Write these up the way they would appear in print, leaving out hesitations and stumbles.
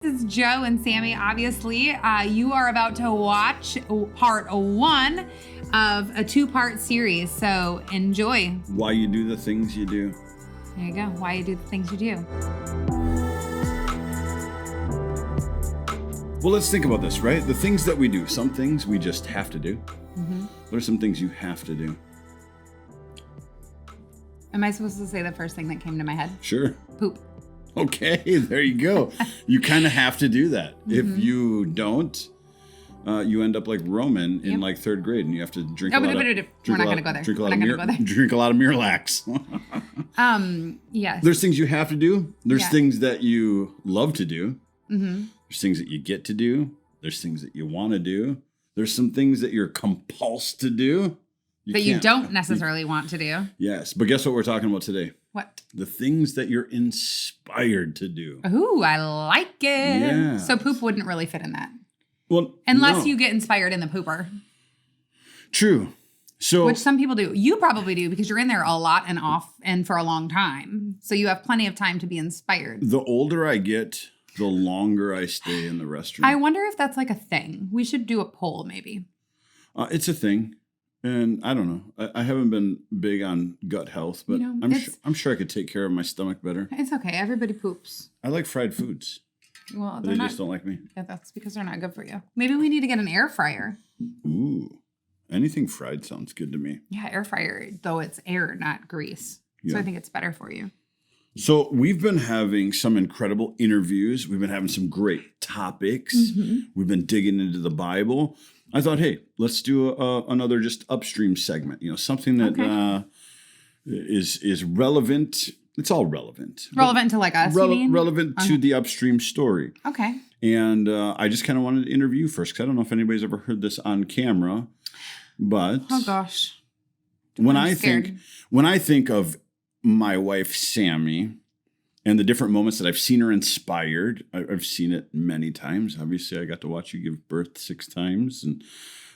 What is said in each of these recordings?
This is Joe and Sami. Obviously, you are about to watch part 1 of a 2-part series, so enjoy. Why you do the things you do. There you go. Why you do the things you do. Well, let's think about this, right? The things that we do. Some things we just have to do. Mm-hmm. What are some things you have to do? Am I supposed to say the first thing that came to my head? Sure. Poop. Okay, there you go. You kind of have to do that. Mm-hmm. If you don't, you end up like Roman in like 3rd grade, and you have to drink a lot of... We're not going to go there. Drink a lot of Miralax. Yes. There's things you have to do. There's things that you love to do. Mm-hmm. There's things that you get to do. There's things that you want to do. There's some things that you're compulsed to do. You don't necessarily want to do. Yes, but guess what we're talking about today? What? The things that you're inspired to do. Ooh, I like it. Yeah. So poop wouldn't really fit in that. Well, unless you get inspired in the pooper. True. So, which some people do. You probably do because you're in there a lot and off and for a long time. So you have plenty of time to be inspired. The older I get, the longer I stay in the restroom. I wonder if that's like a thing. We should do a poll maybe. It's a thing. And I don't know. I haven't been big on gut health, but I'm sure I could take care of my stomach better. It's okay. Everybody poops. I like fried foods. Well, they just don't like me. Yeah, that's because they're not good for you. Maybe we need to get an air fryer. Ooh, anything fried sounds good to me. Yeah, air fryer, though it's air, not grease. Yeah. So I think it's better for you. So we've been having some incredible interviews. We've been having some great topics. Mm-hmm. We've been digging into the Bible. I thought, hey, let's do another just upstream segment. You know, something that is relevant. It's all relevant. Relevant to like us, you mean? Relevant to the upstream story. Okay. And I just kind of wanted to interview first because I don't know if anybody's ever heard this on camera, but oh gosh, when I think of my wife Sami and the different moments that I've seen her inspired, I've seen it many times. Obviously, I got to watch you give birth 6 times, and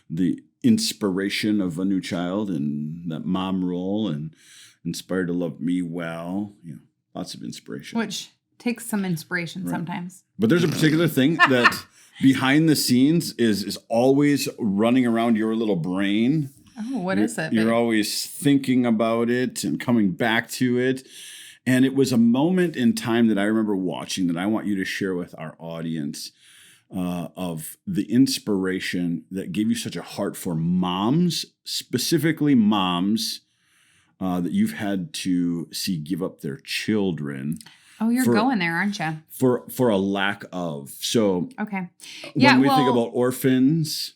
the inspiration of a new child and that mom role, and inspired to love me well. You know, lots of inspiration. Which takes some inspiration sometimes. But there's a particular thing that behind the scenes is always running around your little brain. Oh, what is it? You're always thinking about it and coming back to it. And it was a moment in time that I remember watching that I want you to share with our audience of the inspiration that gave you such a heart for moms, specifically moms that you've had to see give up their children. Oh, you're going there, aren't you? For a lack of. So okay. When we think about orphans,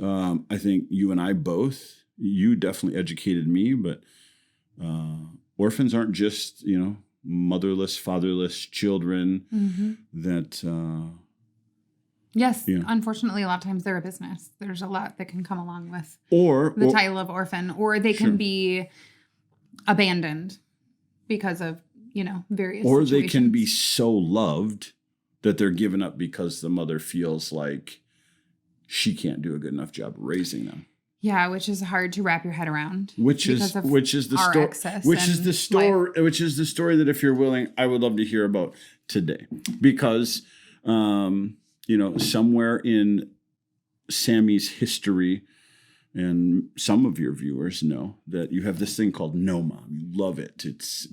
I think you and I both, you definitely educated me, but orphans aren't just, motherless, fatherless children that... yes, unfortunately, a lot of times they're a business. There's a lot that can come along with the title of orphan, or they can be abandoned because of, various or situations. They can be so loved that they're given up because the mother feels like she can't do a good enough job raising them. Yeah, which is hard to wrap your head around. Which is the story that, if you're willing, I would love to hear about today, because somewhere in Sami's history, and some of your viewers know that you have this thing called No Mom. You love it. It's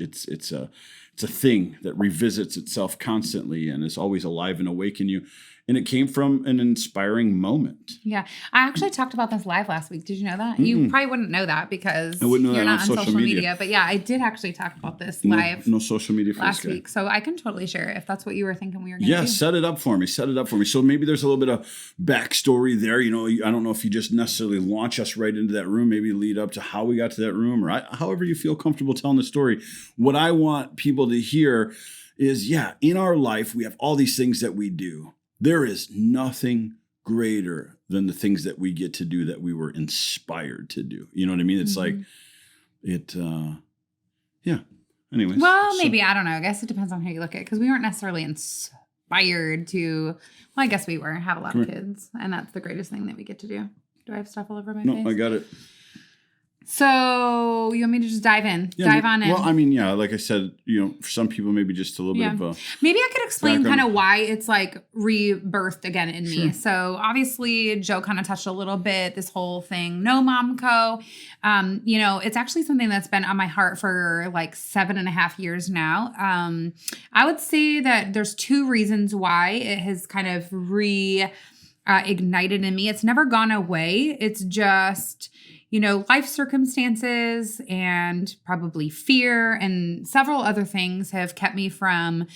a thing that revisits itself constantly and is always alive and awake in you. And it came from an inspiring moment. Yeah. I actually talked about this live last week. Did you know that? Mm-hmm. You probably wouldn't know that because you're not on social media. But yeah, I did actually talk about this live. No social media for last week. So I can totally share it if that's what you were thinking we were going to do. Yeah, set it up for me. So maybe there's a little bit of backstory there. I don't know if you just necessarily launch us right into that room, maybe lead up to how we got to that room, or however you feel comfortable telling the story. What I want people to hear is, in our life, we have all these things that we do. There is nothing greater than the things that we get to do that we were inspired to do. You know what I mean? It's like anyways. Well, maybe, I don't know. I guess it depends on how you look at it, because we weren't necessarily inspired to, well, I guess we were, have a lot of kids, and that's the greatest thing that we get to do. Do I have stuff all over my face? No, I got it. So you want me to just dive in? Dive on in. Well, I mean, yeah, like I said, for some people, maybe just a little bit of maybe I could explain kind of why it's like rebirthed again in me. So obviously Joe kind of touched a little bit, this whole thing, No Mom Co. It's actually something that's been on my heart for like 7.5 years now. I would say that there's 2 reasons why it has kind of ignited in me. It's never gone away. It's just, life circumstances and probably fear and several other things have kept me from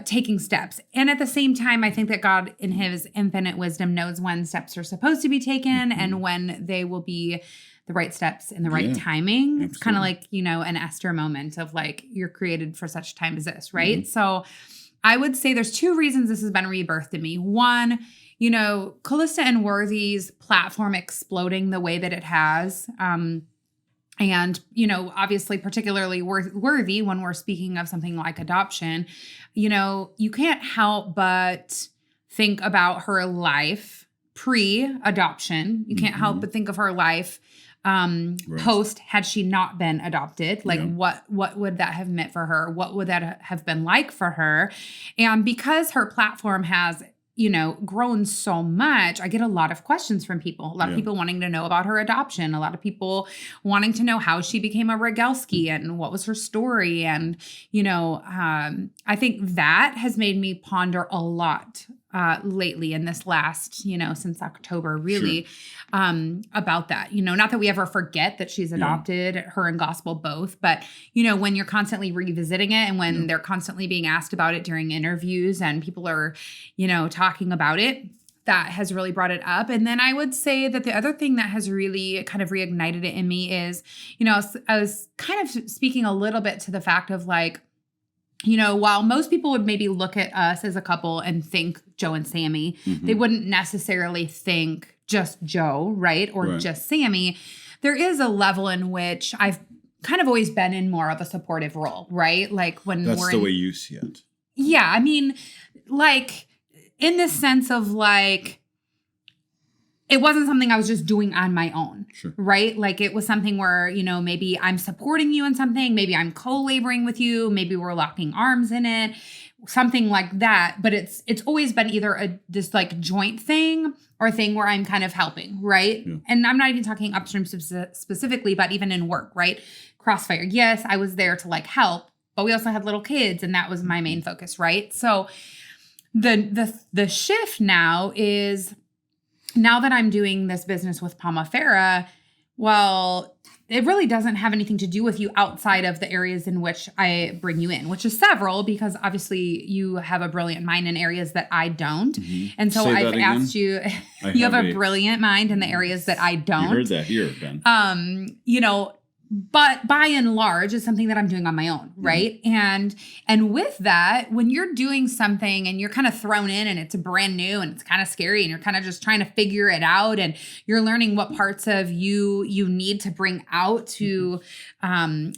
taking steps. And at the same time, I think that God in his infinite wisdom knows when steps are supposed to be taken and when they will be the right steps in the right timing. Absolutely. It's kind of like, an Esther moment of like, you're created for such time as this, right? So I would say there's 2 reasons this has been rebirthed in me. One, Callista and Worthy's platform exploding the way that it has. And, obviously particularly Worthy when we're speaking of something like adoption, you can't help but think about her life pre-adoption. You can't help but think of her life post had she not been adopted. Like what would that have meant for her? What would that have been like for her? And because her platform has grown so much, I get a lot of questions from people. A lot of people wanting to know about her adoption. A lot of people wanting to know how she became a Rogalski and what was her story. And, I think that has made me ponder a lot lately in this last, since October, really, about that. Not that we ever forget that she's adopted, her and gospel both, but, when you're constantly revisiting it and when they're constantly being asked about it during interviews and people are, talking about it, that has really brought it up. And then I would say that the other thing that has really kind of reignited it in me is, I was kind of speaking a little bit to the fact of like, while most people would maybe look at us as a couple and think Joe and Sami, they wouldn't necessarily think just Joe, right? Or just Sami. There is a level in which I've kind of always been in more of a supportive role, right? Like when that's the way you see it. Yeah. I mean, like in the sense of like, it wasn't something I was just doing on my own, right? Like it was something where, maybe I'm supporting you in something, maybe I'm co-laboring with you, maybe we're locking arms in it, something like that. But it's always been either this like joint thing or a thing where I'm kind of helping, right? Yeah. And I'm not even talking Upstream specifically, but even in work, right? Crossfire. Yes, I was there to like help, but we also had little kids and that was my main focus, right? So the shift now is, now that I'm doing this business with Palmafera, well, it really doesn't have anything to do with you outside of the areas in which I bring you in, which is several, because obviously you have a brilliant mind in areas that I don't. And so I've asked you, you have a brilliant mind in the areas that I don't. You heard that here, Ben. But by and large, it's something that I'm doing on my own, right? And with that, when you're doing something and you're kind of thrown in and it's brand new and it's kind of scary and you're kind of just trying to figure it out and you're learning what parts of you need to bring out to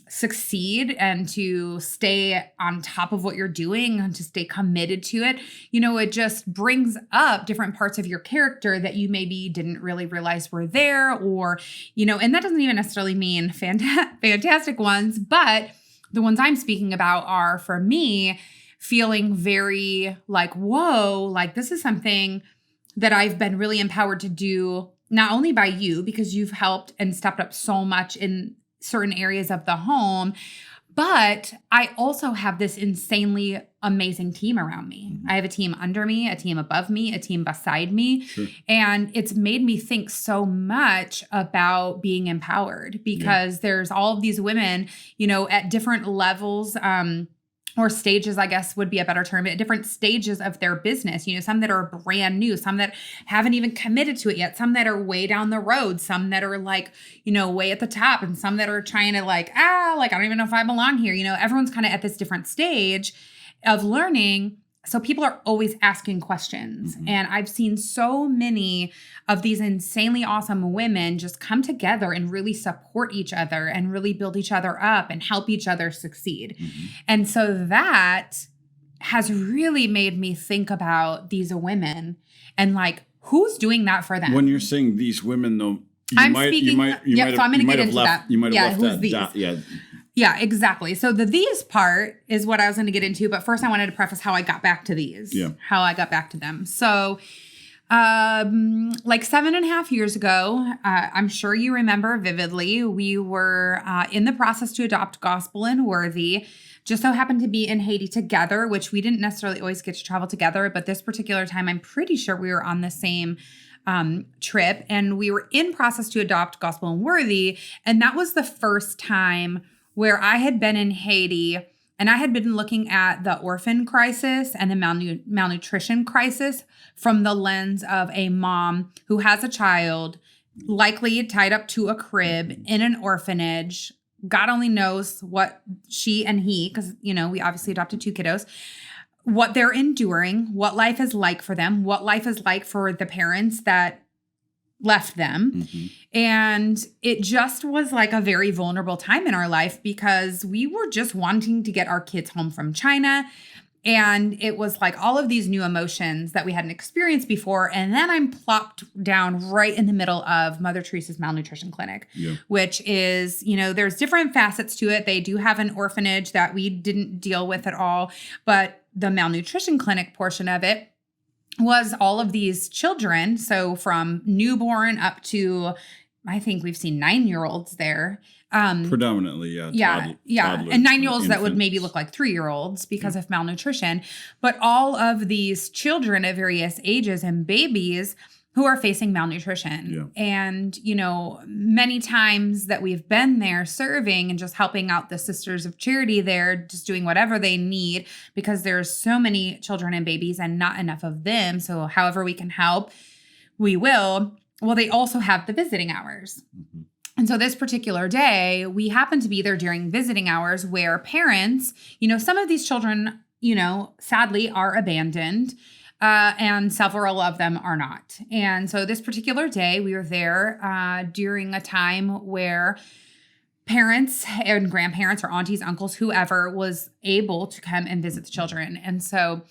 succeed and to stay on top of what you're doing and to stay committed to it, it just brings up different parts of your character that you maybe didn't really realize were there, or, and that doesn't even necessarily mean fantastic ones, but the ones I'm speaking about are, for me, feeling very like, whoa, like this is something that I've been really empowered to do, not only by you, because you've helped and stepped up so much in certain areas of the home, but I also have this insanely amazing team around me. I have a team under me, a team above me, a team beside me. And it's made me think so much about being empowered, because there's all of these women, at different levels, or stages, I guess would be a better term, at different stages of their business, some that are brand new, some that haven't even committed to it yet, some that are way down the road, some that are like, way at the top, and some that are trying to like, I don't even know if I belong here. Everyone's kind of at this different stage of learning. So people are always asking questions. And I've seen so many of these insanely awesome women just come together and really support each other and really build each other up and help each other succeed. And so that has really made me think about these women and like, who's doing that for them? When you're saying these women, though, I'm going to get into that. You might have left that. Yeah, exactly. So the these part is what I was going to get into. But first I wanted to preface how I got back to these. Yeah. How I got back to them. So like 7.5 years ago, I'm sure you remember vividly, we were in the process to adopt Gospel and Worthy. Just so happened to be in Haiti together, which we didn't necessarily always get to travel together. But this particular time, I'm pretty sure we were on the same trip. And we were in process to adopt Gospel and Worthy. And that was the first time where I had been in Haiti and I had been looking at the orphan crisis and the malnutrition crisis from the lens of a mom who has a child likely tied up to a crib in an orphanage. God only knows what she and he, because, we obviously adopted 2 kiddos, what they're enduring, what life is like for them, what life is like for the parents that left them. Mm-hmm. And it just was like a very vulnerable time in our life because we were just wanting to get our kids home from China. And it was like all of these new emotions that we hadn't experienced before. And then I'm plopped down right in the middle of Mother Teresa's malnutrition clinic, which is, there's different facets to it. They do have an orphanage that we didn't deal with at all. But the malnutrition clinic portion of it was all of these children. So from newborn up to, I think we've seen 9-year-olds there. Predominantly, yeah. Toddlers, and 9-year-olds that would maybe look like 3-year-olds because of malnutrition. But all of these children at various ages and babies who are facing malnutrition. Yeah. And, many times that we've been there serving and just helping out the Sisters of Charity there, just doing whatever they need because there's so many children and babies and not enough of them. So however we can help, we will. Well, they also have the visiting hours. Mm-hmm. And so this particular day, we happened to be there during visiting hours where parents, some of these children, sadly are abandoned. And several of them are not. And so this particular day, we were there during a time where parents and grandparents or aunties, uncles, whoever was able to come and visit the children. And so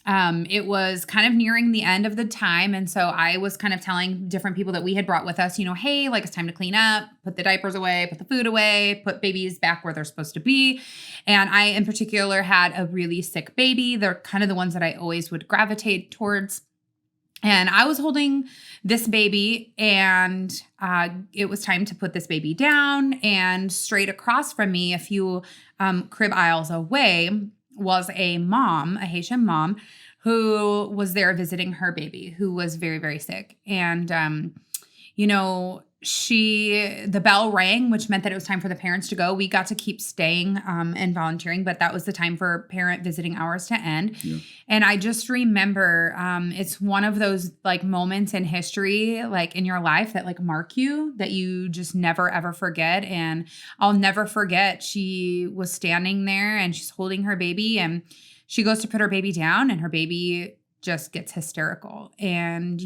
it was kind of nearing the end of the time. And so I was kind of telling different people that we had brought with us, hey, like it's time to clean up, put the diapers away, put the food away, put babies back where they're supposed to be. And I in particular had a really sick baby. They're kind of the ones that I always would gravitate towards. And I was holding this baby and it was time to put this baby down. And straight across from me, a few crib aisles away, was a mom, a Haitian mom, who was there visiting her baby, who was very, very sick. And, the bell rang, which meant that it was time for the parents to go. We got to keep staying and volunteering, but that was the time for parent visiting hours to end. Yeah. And I just remember it's one of those like moments in history, like in your life that like mark you, that you just never, ever forget. And I'll never forget, she was standing there and she's holding her baby and she goes to put her baby down and her baby just gets hysterical. And,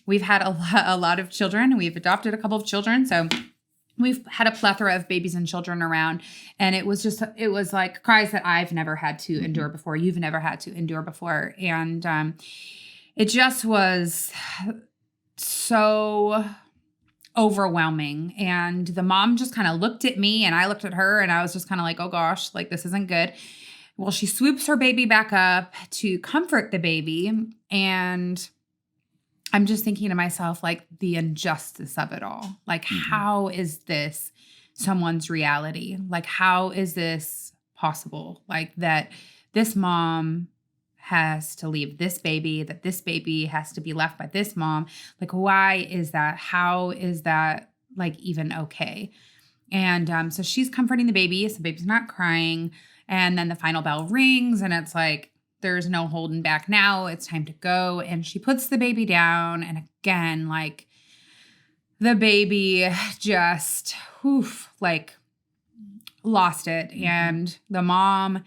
we've had a lot of children. We've adopted a couple of children. So we've had a plethora of babies and children around. And it was like cries that I've never had to endure before. You've never had to endure before. And it just was so overwhelming. And the mom just kind of looked at me and I looked at her and I was just kind of like, oh gosh, like this isn't good. Well, she swoops her baby back up to comfort the baby. And I'm just thinking to myself, like the injustice of it all. Like, how is this someone's reality? Like, how is this possible? Like that this mom has to leave this baby, that this baby has to be left by this mom. Like, why is that? How is that like even okay? And so she's comforting the baby. So the baby's not crying. And then the final bell rings and it's like, there's no holding back now. It's time to go. And she puts the baby down. And again, like the baby just, lost it. And the mom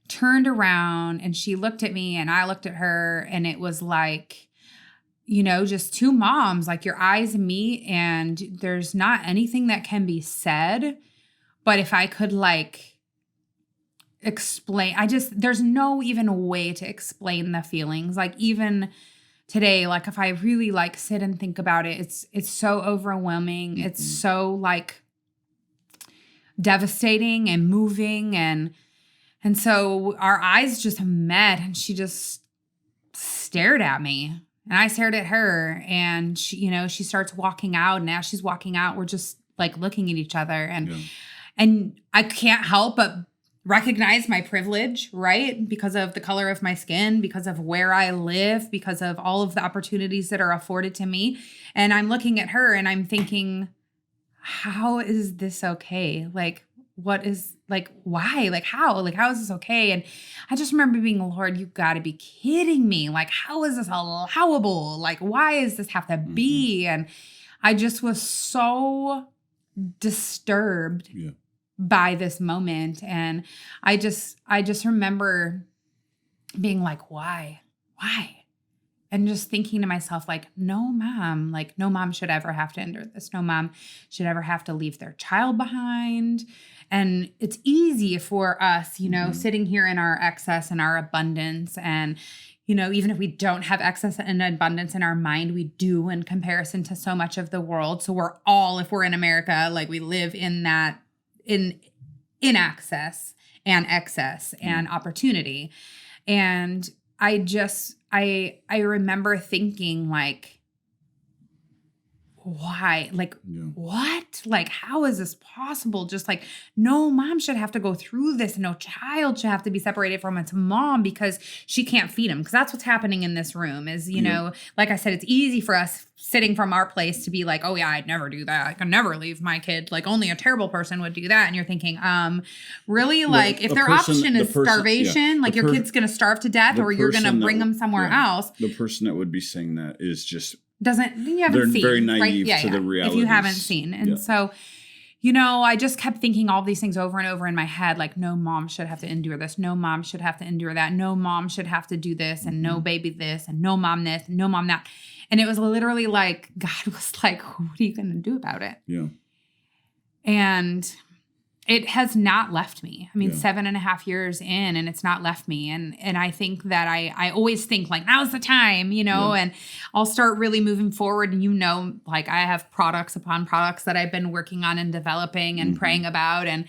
turned around and she looked at me and I looked at her. And it was like, just two moms, like your eyes meet and there's not anything that can be said. But if I could explain, there's no even way to explain the feelings. Like even today, like if I really like sit and think about it, it's so overwhelming. Mm-hmm. It's so like devastating and moving. And so our eyes just met and she just stared at me and I stared at her, and she, you know, she starts walking out, and as she's walking out, we're just like looking at each other, and I can't help but recognize my privilege, right? Because of the color of my skin, because of where I live, because of all of the opportunities that are afforded to me. And I'm looking at her and I'm thinking, how is this okay? Like, what is, like, why? Like, how is this okay? And I just remember being, Lord, you got to be kidding me. Like, how is this allowable? Like, why does this have to be? And I just was so disturbed by this moment. And I just remember being like, why? And just thinking to myself, like, no mom should ever have to endure this. No mom should ever have to leave their child behind. And it's easy for us, you know, sitting here in our excess and our abundance. And, you know, even if we don't have excess and abundance in our mind, we do in comparison to so much of the world. So we're all, if we're in America, like we live in that, in access and excess and opportunity. And I remember thinking, like, why? Like, what? Like, how is this possible? Just like, no mom should have to go through this. No child should have to be separated from its mom because she can't feed him. Because that's what's happening in this room is, you know, like I said, it's easy for us sitting from our place to be like, oh yeah, I'd never do that. I could never leave my kid. Like only a terrible person would do that. And you're thinking, really? Like if their option is starvation, like your kid's going to starve to death or you're going to bring them somewhere else. The person that would be saying that is just... you haven't seen. They're very naive to the realities. If you haven't seen. And so, you know, I just kept thinking all these things over and over in my head, like no mom should have to endure this. No mom should have to endure that. No mom should have to do this and no baby this and no mom this and no mom that. And it was literally like, God was like, what are you going to do about it? Yeah. And it has not left me. I mean, 7.5 years in and it's not left me. And I think that I always think like, now's the time, you know, and I'll start really moving forward. And, you know, like I have products upon products that I've been working on and developing and praying about and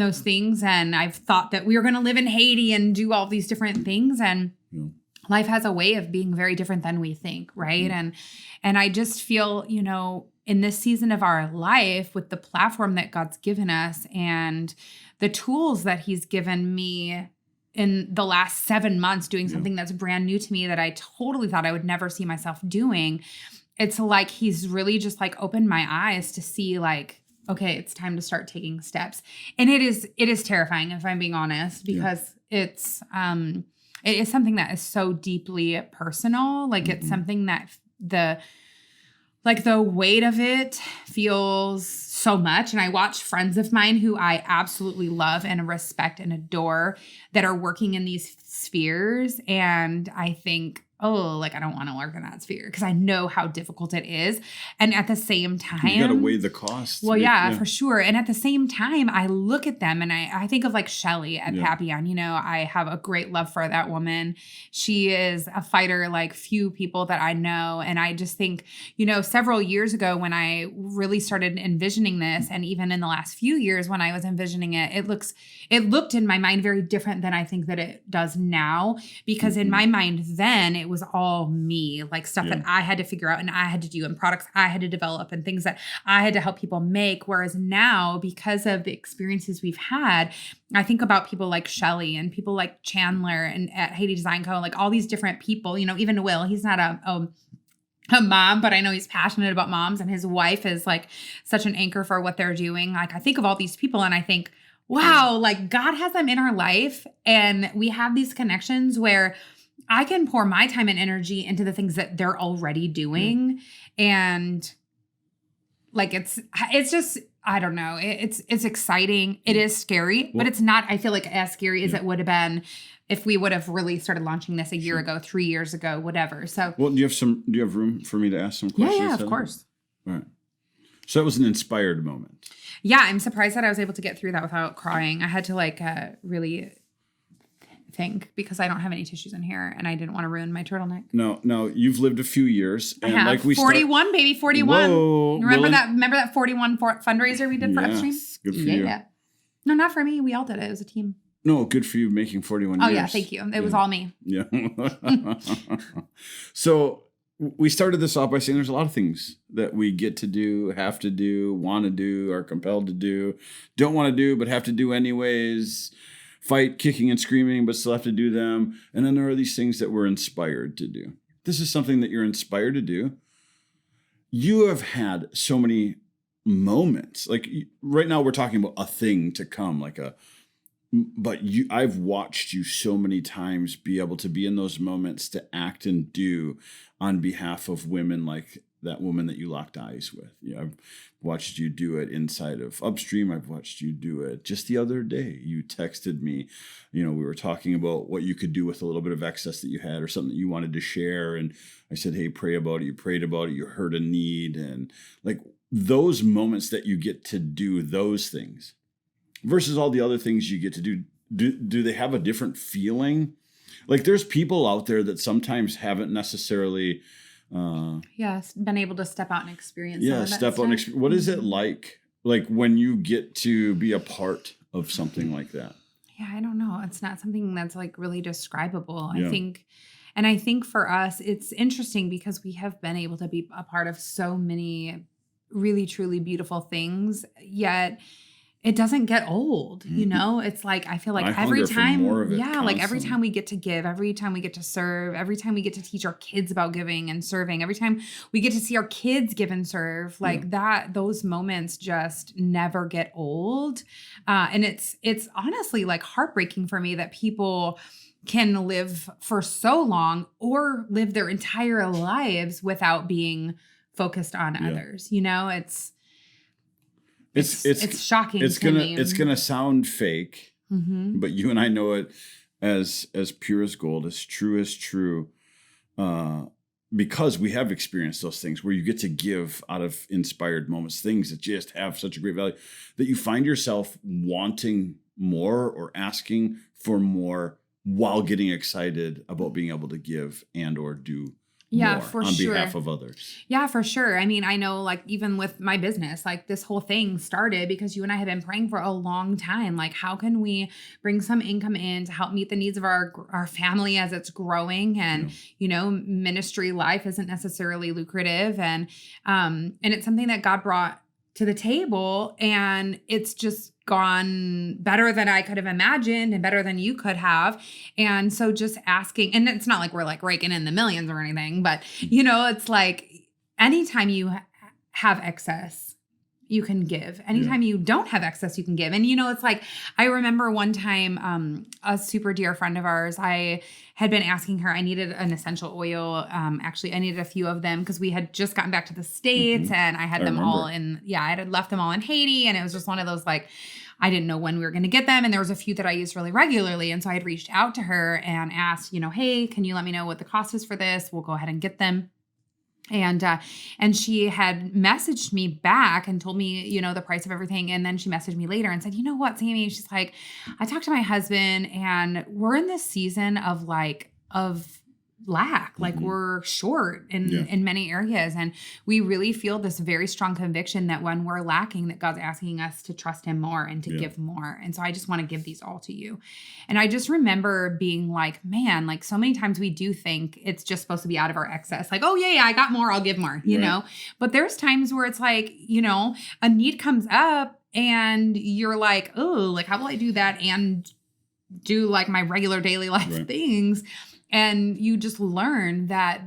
those things. And I've thought that we were going to live in Haiti and do all these different things. And life has a way of being very different than we think. Right. And I just feel, you know, in this season of our life with the platform that God's given us and the tools that he's given me in the last 7 months doing something that's brand new to me that I totally thought I would never see myself doing. It's like he's really just like opened my eyes to see like, okay, it's time to start taking steps. And it is terrifying if I'm being honest, because it is something that is so deeply personal. Like it's something that the weight of it feels so much. And I watch friends of mine who I absolutely love and respect and adore that are working in these spheres. And I think, oh, like I don't want to work in that sphere because I know how difficult it is. And at the same time, you got to weigh the costs. Well, yeah, for sure. And at the same time, I look at them and I think of like Shelly at Papillon. You know, I have a great love for that woman. She is a fighter like few people that I know. And I just think, you know, several years ago when I really started envisioning this, and even in the last few years when I was envisioning it, it looked in my mind very different than I think that it does now. Because in my mind then, it was all me, like stuff that I had to figure out and I had to do and products I had to develop and things that I had to help people make. Whereas now, because of the experiences we've had, I think about people like Shelly and people like Chandler and at Haiti Design Co., like all these different people, you know, even Will, he's not a mom, but I know he's passionate about moms, and his wife is like such an anchor for what they're doing. Like I think of all these people and I think, wow, like God has them in our life and we have these connections where I can pour my time and energy into the things that they're already doing. And like, it's just, I don't know. It's exciting. It is scary, but it's not, I feel like as scary as it would have been if we would have really started launching this a year ago, 3 years ago, whatever. So, well, do you have room for me to ask some questions? Yeah, of course. All right. So that was an inspired moment. Yeah. I'm surprised that I was able to get through that without crying. I had to like really think, because I don't have any tissues in here and I didn't want to ruin my turtleneck. No, you've lived a few years. And I have. Like 41, baby, 41. Whoa, remember that 41 fundraiser we did for Upstream? Good for you. No, not for me. We all did it. It was a team. No, good for you making 41 years. Oh, yeah, thank you. It was all me. Yeah. So we started this off by saying there's a lot of things that we get to do, have to do, want to do, are compelled to do, don't want to do, but have to do anyways, fight, kicking and screaming, but still have to do them. And then there are these things that we're inspired to do. This is something that you're inspired to do. You have had so many moments. Like right now we're talking about a thing to come, I've watched you so many times be able to be in those moments to act and do on behalf of women like that woman that you locked eyes with. I've watched you do it inside of Upstream. I've watched you do it just the other day. You texted me, we were talking about what you could do with a little bit of excess that you had or something that you wanted to share. And I said, hey, pray about it. You prayed about it. You heard a need. And like those moments that you get to do those things versus all the other things you get to do they have a different feeling? Like there's people out there that sometimes haven't necessarily been able to step out and experience what is it like when you get to be a part of something like that? I don't know, it's not something that's like really describable. I think for us it's interesting because we have been able to be a part of so many really truly beautiful things, yet it doesn't get old, It's like, I feel like every time, every time we get to give, every time we get to serve, every time we get to teach our kids about giving and serving, every time we get to see our kids give and serve, those moments just never get old. And it's honestly like heartbreaking for me that people can live for so long or live their entire lives without being focused on others. It's shocking. It's gonna sound fake, but you and I know it as pure as gold, as true, because we have experienced those things where you get to give out of inspired moments, things that just have such a great value that you find yourself wanting more or asking for more while getting excited about being able to give and or do more on behalf of others. Yeah, for sure. I mean, I know like even with my business, like this whole thing started because you and I have been praying for a long time. Like, how can we bring some income in to help meet the needs of our family as it's growing? And, ministry life isn't necessarily lucrative. And it's something that God brought to the table, and it's just gone better than I could have imagined and better than you could have. And so just asking, and it's not like we're like raking in the millions or anything, but it's like anytime you have excess, you can give. Anytime you don't have excess, you can give. And it's like, I remember one time, a super dear friend of ours, I had been asking her, I needed an essential oil. Actually, I needed a few of them because we had just gotten back to the States and I had them all in, I had left them all in Haiti. And it was just one of those, like, I didn't know when we were going to get them. And there was a few that I used really regularly. And so I had reached out to her and asked, hey, can you let me know what the cost is for this? We'll go ahead and get them. And she had messaged me back and told me, the price of everything. And then she messaged me later and said, you know what, Sami? She's like, I talked to my husband and we're in this season of lack. Like we're short in many areas. And we really feel this very strong conviction that when we're lacking, that God's asking us to trust him more and to give more. And so I just want to give these all to you. And I just remember being like, man, like so many times we do think it's just supposed to be out of our excess. Like, oh yeah, I got more, I'll give more, you know? But there's times where it's like, a need comes up and you're like, oh, like how will I do that and do like my regular daily life things? And you just learn that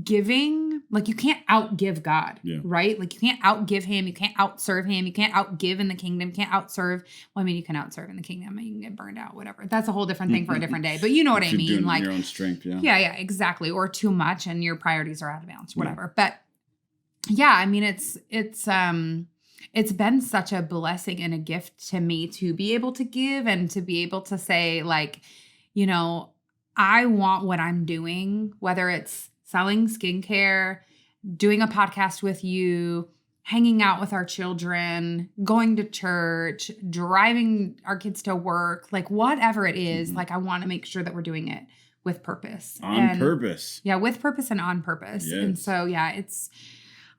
giving, like you can't outgive God, right? Like you can't outgive him. You can't outserve him. You can't outgive in the kingdom. You can't outserve. Well, I mean, you can outserve in the kingdom and you can get burned out, whatever. That's a whole different thing for a different day. But you know what I mean? Like your own strength, Yeah, exactly. Or too much and your priorities are out of balance, whatever. But yeah, I mean, it's been such a blessing and a gift to me to be able to give and to be able to say like, I want what I'm doing, whether it's selling skincare, doing a podcast with you, hanging out with our children, going to church, driving our kids to work, like whatever it is, like I want to make sure that we're doing it with purpose. On purpose. Yeah, with purpose and on purpose. Yes. And so,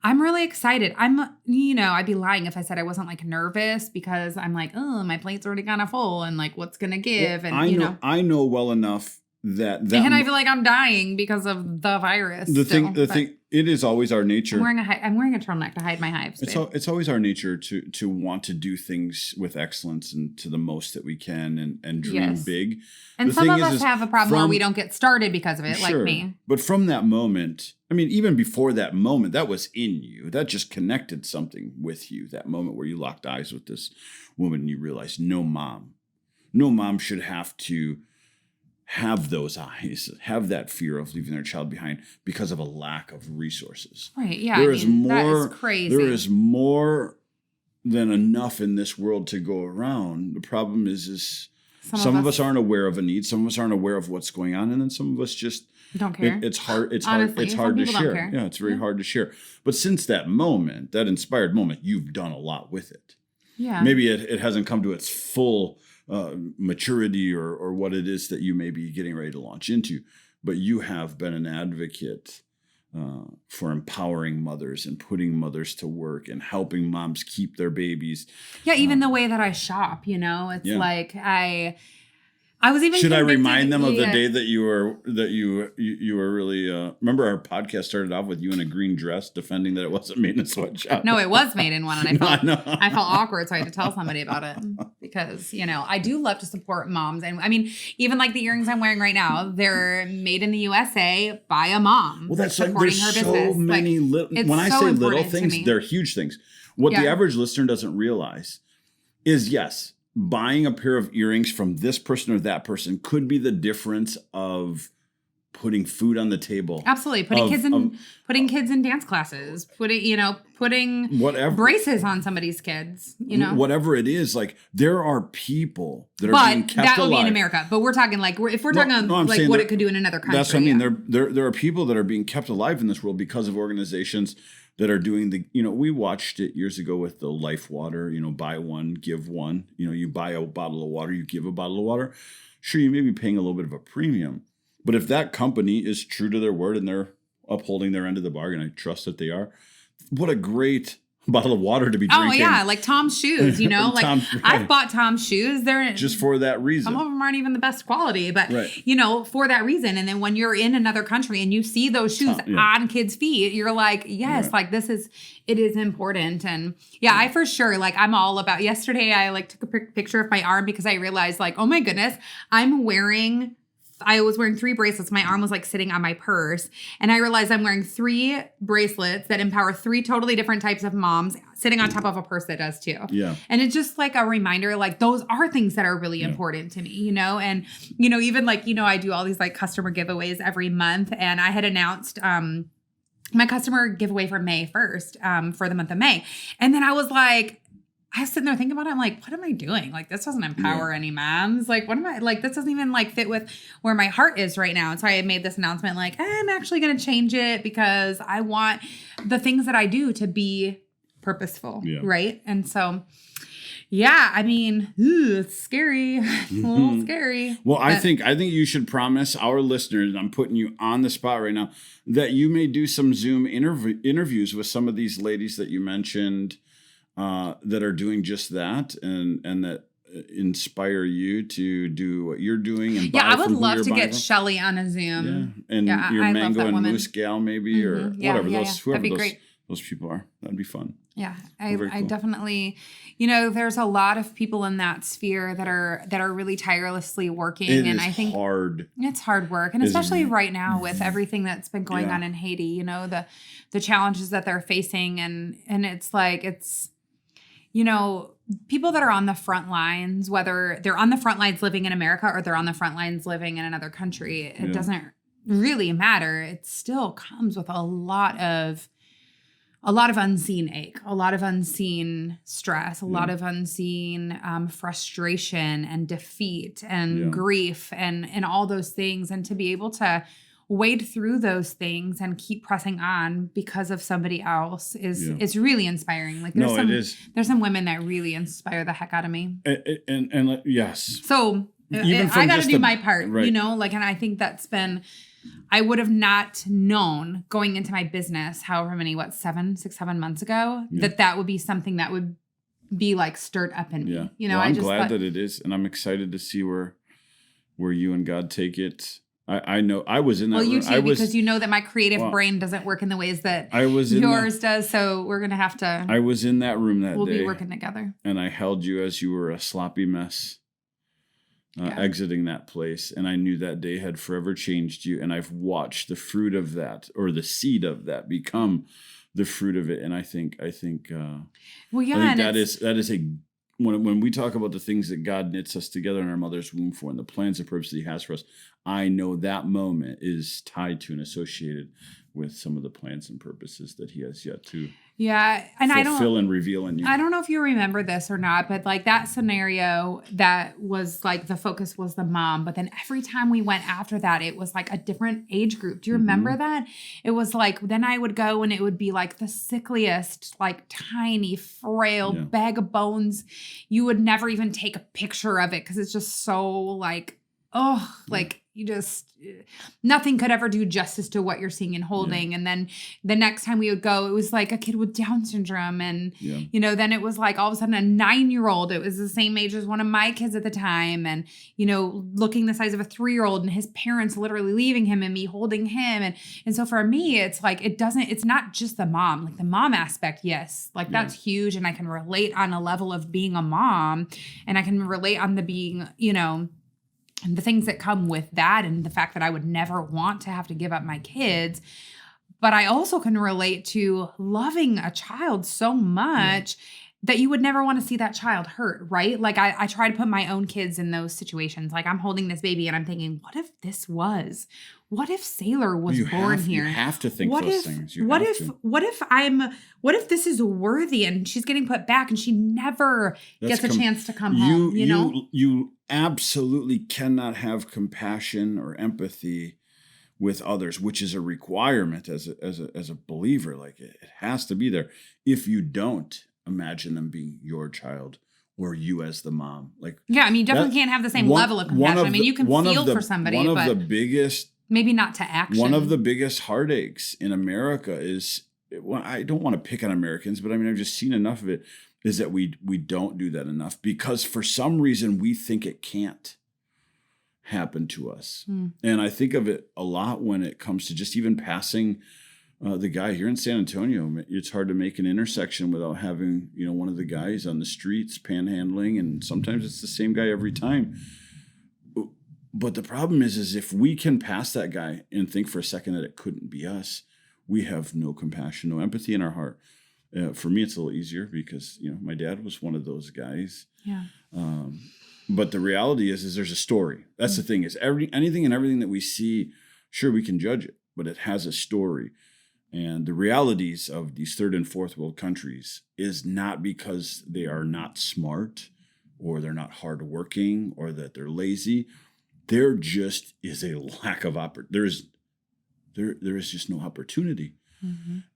I'm really excited. I'd be lying if I said I wasn't like nervous because I'm like, oh, my plate's already kind of full and like what's going to give. Well, and I know well enough that and I feel like I'm dying because of the virus. The thing, it is always our nature. I'm wearing a turtleneck to hide my hives. It's always our nature to want to do things with excellence and to the most that we can and dream big. And some of us have a problem where we don't get started because of it, like me. But from that moment, I mean, even before that moment, that was in you. That just connected something with you. That moment where you locked eyes with this woman and you realized no mom should have to have those eyes, have that fear of leaving their child behind because of a lack of resources. Right, yeah. There is more. That is crazy. There is more than enough in this world to go around. The problem is some of us aren't aware of a need. Some of us aren't aware of what's going on. And then some of us just don't care. It's hard. It's Honestly, hard to share. Yeah, it's very hard to share. But since that moment, that inspired moment, you've done a lot with it. Yeah. Maybe it hasn't come to its full maturity or what it is that you may be getting ready to launch into, but you have been an advocate for empowering mothers and putting mothers to work and helping moms keep their babies. Yeah, even the way that I shop, it's like I was even. Should I remind them of the day that you were really? Remember our podcast started off with you in a green dress defending that it wasn't made in a sweatshop. No, it was made in one, and I felt awkward, so I had to tell somebody about it because I do love to support moms, and I mean even like the earrings I'm wearing right now, they're made in the USA by a mom. Well, that's supporting like there's her so business. many little. When I say little things, they're huge things. What the average listener doesn't realize is yes. Buying a pair of earrings from this person or that person could be the difference of putting food on the table. Absolutely. Putting kids in dance classes, putting whatever braces on somebody's kids, Whatever it is, like there are people that are being kept alive. That would be in America. But we're talking like if we're talking like what it could do in another country. That's what I mean. There are people that are being kept alive in this world because of organizations that are doing we watched it years ago with the Life Water, buy one, give one. You buy a bottle of water, you give a bottle of water. Sure, you may be paying a little bit of a premium. But if that company is true to their word and they're upholding their end of the bargain, I trust that they are. What a great bottle of water to be drinking. Oh, yeah, like Tom's shoes, I've bought Tom's shoes. They're just for that reason. Some of them aren't even the best quality, but, for that reason. And then when you're in another country and you see those shoes on kids' feet, you're like, yes, like it is important. And I for sure, like I'm all about, yesterday I took a picture of my arm because I realized like, oh my goodness, I was wearing 3 bracelets. My arm was like sitting on my purse. And I realized I'm wearing 3 bracelets that empower 3 totally different types of moms sitting on top of a purse that does too. Yeah. And it's just like a reminder, like those are things that are really important to me, And, even like, I do all these like customer giveaways every month. And I had announced, my customer giveaway for May 1st, for the month of May. And then I was sitting there thinking about it. I'm like, what am I doing? Like, this doesn't empower any moms. Like, what am I, like, this doesn't even like fit with where my heart is right now. And so I made this announcement, like, I'm actually going to change it because I want the things that I do to be purposeful. Yeah. Right. And so, I mean, it's scary. It's a little scary. Well, I think you should promise our listeners, and I'm putting you on the spot right now, that you may do some Zoom interviews with some of these ladies that you mentioned, that are doing just that and that inspire you to do what you're doing. And I would love to get Shelly on a Zoom. Yeah. And your I Mango and Moose gal maybe, or whatever. Whoever those people are. That'd be fun. Yeah, I definitely, there's a lot of people in that sphere that are really tirelessly working. I think it's hard work. And especially right now with everything that's been going on in Haiti, the challenges that they're facing. And it's like, people that are on the front lines, whether they're on the front lines living in America or they're on the front lines living in another country, it doesn't really matter. It still comes with a lot of unseen ache, a lot of unseen stress, a lot of unseen frustration and defeat and grief and all those things. And to be able to wade through those things and keep pressing on because of somebody else is really inspiring. Like there's some women that really inspire the heck out of me. And yes. So I got to do my part, right. You know, like, and I think I would have not known going into my business, however many, 7 months ago, that would be something that would be like stirred up in me. You know, well, I'm glad that it is. And I'm excited to see where you and God take it. I know I was in that room. Well, you too, because you know that my creative brain doesn't work in the ways that yours does. So we're going to have to. I was in that room that day. We'll be working together. And I held you as you were a sloppy mess. Exiting that place. And I knew that day had forever changed you. And I've watched the fruit of that, or the seed of that, become the fruit of it. And I think that is when we talk about the things that God knits us together in our mother's womb for and the plans and purposes that he has for us, I know that moment is tied to and associated with some of the plans and purposes that he has yet to fulfill and reveal in you. I don't know if you remember this or not, but like that scenario that was like the focus was the mom, but then every time we went after that, it was like a different age group. Do you remember that? It was like, then I would go and it would be like the sickliest, like tiny, frail bag of bones. You would never even take a picture of it because it's just so like, like you just, nothing could ever do justice to what you're seeing and holding. And then the next time we would go, it was like a kid with Down syndrome. And, you know, then it was like all of a sudden a 9-year-old, it was the same age as one of my kids at the time. And, you know, looking the size of a 3-year-old and his parents literally leaving him and me holding him. And so for me, it's like, it's not just the mom, like the mom aspect. Yes. Like that's huge. And I can relate on a level of being a mom, and I can relate on the being, you know, and the things that come with that, and the fact that I would never want to have to give up my kids. But I also can relate to loving a child so much that you would never want to see that child hurt, right? Like I try to put my own kids in those situations. Like I'm holding this baby and I'm thinking, what if Sailor was born here? You have to think those things. What if this is worthy and she's getting put back and she never gets a chance to come home, you know? You absolutely cannot have compassion or empathy with others, which is a requirement as a believer. Like it has to be there. If you don't, imagine them being your child or you as the mom. Like I mean, you definitely can't have the same level of compassion. I mean, you can feel for somebody, but the biggest, maybe not to action. One of the biggest heartaches in America is, well, I don't want to pick on Americans, but I mean, I've just seen enough of it, is that we don't do that enough because for some reason we think it can't happen to us. And I think of it a lot when it comes to just even passing the guy here in San Antonio. It's hard to make an intersection without having, you know, one of the guys on the streets panhandling, and sometimes it's the same guy every time. But the problem is if we can pass that guy and think for a second that it couldn't be us, we have no compassion, no empathy in our heart. For me, it's a little easier because, you know, my dad was one of those guys. Yeah. But the reality is there's a story. That's the thing, is anything and everything that we see, sure, we can judge it, but it has a story. And the realities of these third and fourth world countries is not because they are not smart or they're not hardworking or that they're lazy. There just is a lack of opportunity. There is just no opportunity.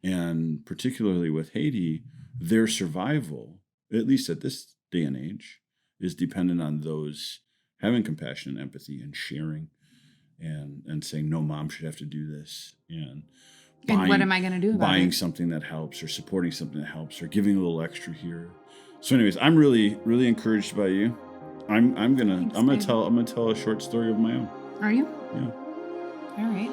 And particularly with Haiti, their survival, at least at this day and age, is dependent on those having compassion and empathy and sharing and saying, no, mom should have to do this. And what am I going to do about buying it? Something that helps, or supporting something that helps, or giving a little extra here. So anyways, I'm really, really encouraged by you. I'm gonna tell a short story of my own. Are you? Yeah. All right.